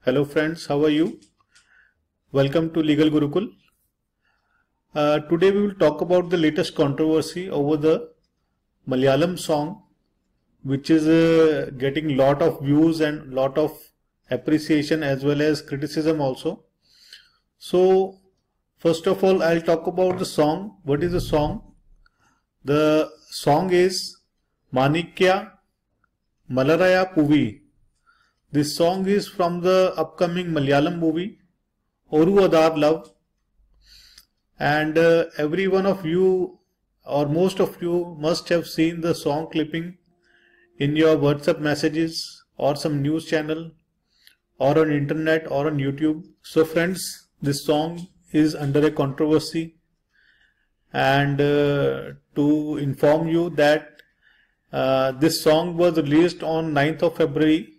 Hello friends, how are you? Welcome to Legal Gurukul. Today we will talk about the latest controversy over the Malayalam song, which is getting lot of views and lot of appreciation as well as criticism also. So first of all, I'll talk about the song. What is the song? The song is Manikya Malaraya Poovi. This song is from the upcoming Malayalam movie Oru Adaar Love, and every one of you or most of you must have seen the song clipping in your WhatsApp messages or some news channel or on internet or on YouTube. So friends, this song is under a controversy, and to inform you that this song was released on 9th of February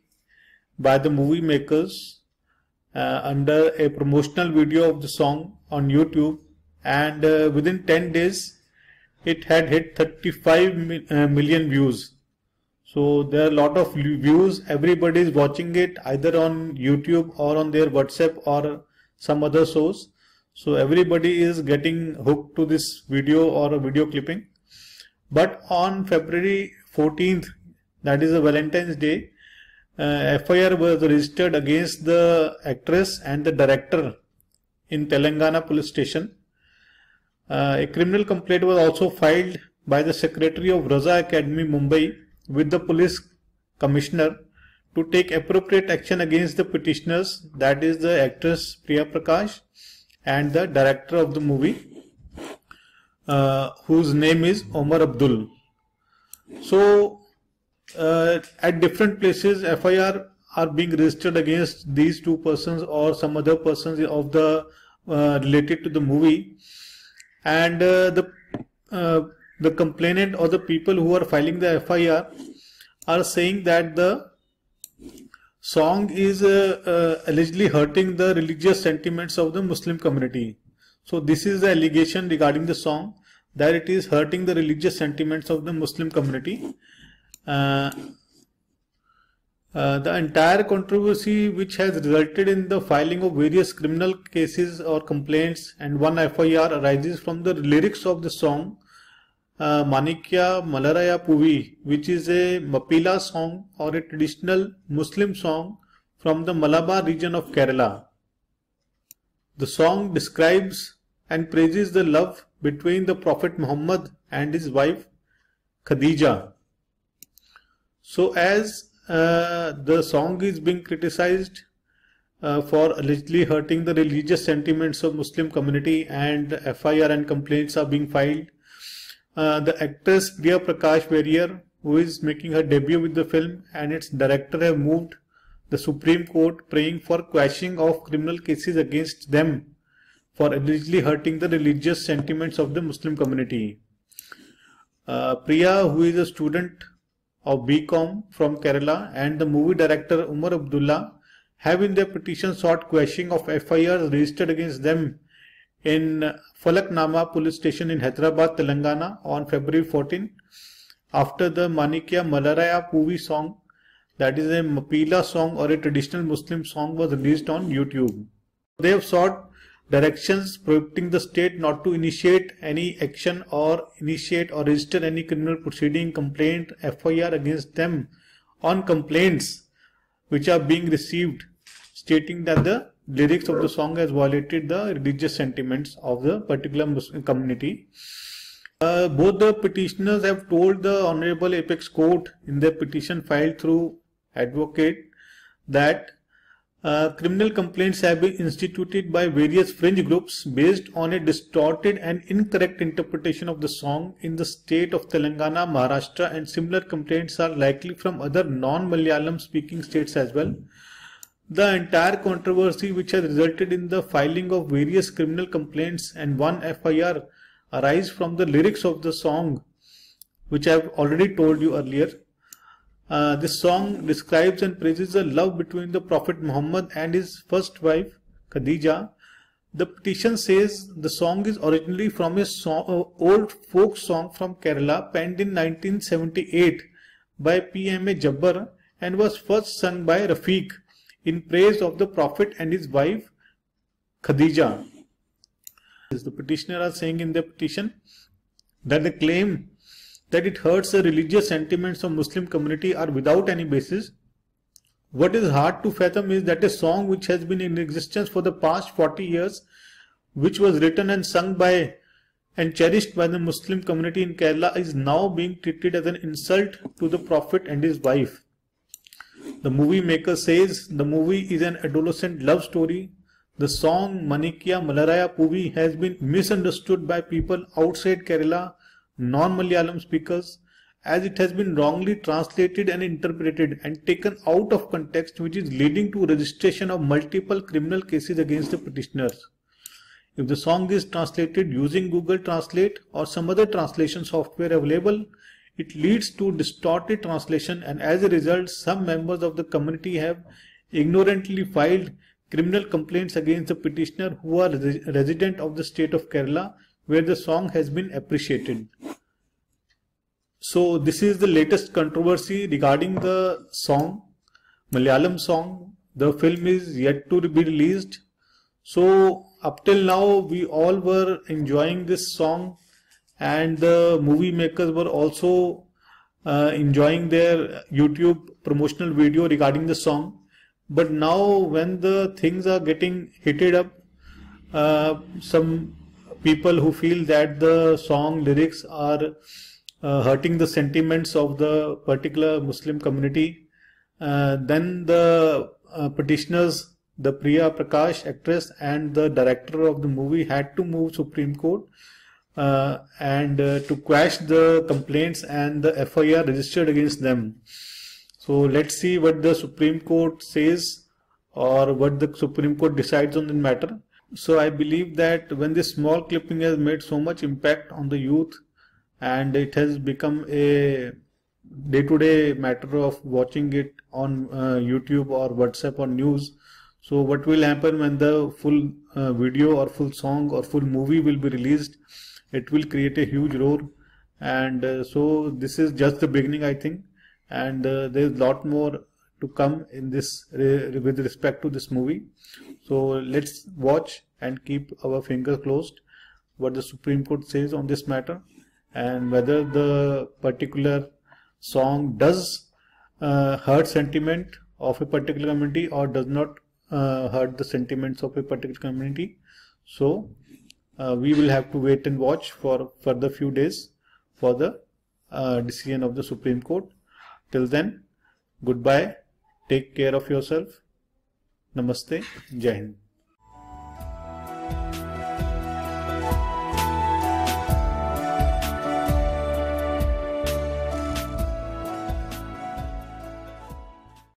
by the movie makers under a promotional video of the song on YouTube, and within 10 days it had hit 35 million views. So there are a lot of views. Everybody is watching it either on YouTube or on their WhatsApp or some other source. So everybody is getting hooked to this video or a video clipping. But on February 14th, that is a Valentine's Day, FIR was registered against the actress and the director in Telangana police station. A criminal complaint was also filed by the secretary of Raza Academy, Mumbai, with the police commissioner to take appropriate action against the petitioners, that is the actress Priya Prakash and the director of the movie, whose name is Omar, Abdul. So at different places FIR are being registered against these two persons or some other persons of the related to the movie, and the complainant or the people who are filing the FIR are saying that the song is allegedly hurting the religious sentiments of the Muslim community. So this is the allegation regarding the song, that it is hurting the religious sentiments of the Muslim community. The entire controversy, which has resulted in the filing of various criminal cases or complaints and one FIR, arises from the lyrics of the song Manikya Malaraya Poovi, which is a Mapila song or a traditional Muslim song from the Malabar region of Kerala. The song describes and praises the love between the Prophet Muhammad and his wife Khadija. So as the song is being criticized for allegedly hurting the religious sentiments of Muslim community, and FIR and complaints are being filed, the actress Priya Prakash Varrier, who is making her debut with the film, and its director have moved the Supreme Court praying for quashing of criminal cases against them for allegedly hurting the religious sentiments of the Muslim community. Priya, who is a student of BCom from Kerala, and the movie director Umar Abdullah have in their petition sought quashing of FIRs registered against them in Falaknama police station in Hyderabad, Telangana on February 14 after the Manikya Malaraya Poovi song, that is a Mapila song or a traditional Muslim song, was released on YouTube. They have sought directions prohibiting the state not to initiate any action or initiate or register any criminal proceeding, complaint, FIR against them on complaints which are being received stating that the lyrics of the song has violated the religious sentiments of the particular Muslim community. Both the petitioners have told the Honorable Apex Court in their petition filed through advocate that criminal complaints have been instituted by various fringe groups based on a distorted and incorrect interpretation of the song in the state of Telangana, Maharashtra, and similar complaints are likely from other non-Malayalam speaking states as well. The entire controversy, which has resulted in the filing of various criminal complaints and one FIR, arise from the lyrics of the song, which I have already told you earlier. This song describes and praises the love between the Prophet Muhammad and his first wife Khadija. The petition says the song is originally from a old folk song from Kerala penned in 1978 by PMA Jabbar and was first sung by Rafiq in praise of the Prophet and his wife Khadija. The petitioner are saying in their petition that the claim that it hurts the religious sentiments of Muslim community are without any basis. What is hard to fathom is that a song which has been in existence for the past 40 years, which was written and sung by and cherished by the Muslim community in Kerala, is now being treated as an insult to the Prophet and his wife. The movie maker says the movie is an adolescent love story. The song Manikya Malaraya Poovi has been misunderstood by people outside Kerala, non-Malayalam speakers, as it has been wrongly translated and interpreted and taken out of context, which is leading to registration of multiple criminal cases against the petitioners. If the song is translated using Google Translate or some other translation software available, it leads to distorted translation, and as a result, some members of the community have ignorantly filed criminal complaints against the petitioner who are resident of the state of Kerala, where the song has been appreciated. So this is the latest controversy regarding the song, Malayalam song. The film is yet to be released. So up till now we all were enjoying this song, and the movie makers were also enjoying their YouTube promotional video regarding the song. But now when the things are getting heated up, some people who feel that the song lyrics are hurting the sentiments of the particular Muslim community, then the petitioners, the Priya Prakash actress and the director of the movie, had to move Supreme Court and to quash the complaints and the FIR registered against them. So let's see what the Supreme Court says or what the Supreme Court decides on the matter. So I believe that when this small clipping has made so much impact on the youth, and it has become a day-to-day matter of watching it on YouTube or WhatsApp or news. So what will happen when the full video or full song or full movie will be released? It will create a huge roar, and so this is just the beginning, I think, and there is a lot more to come in this with respect to this movie. So let's watch and keep our fingers closed what the Supreme Court says on this matter, and whether the particular song does hurt sentiment of a particular community or does not hurt the sentiments of a particular community. So we will have to wait and watch for further few days for the decision of the Supreme Court. Till then, goodbye, take care of yourself. Namaste, Jai Hind.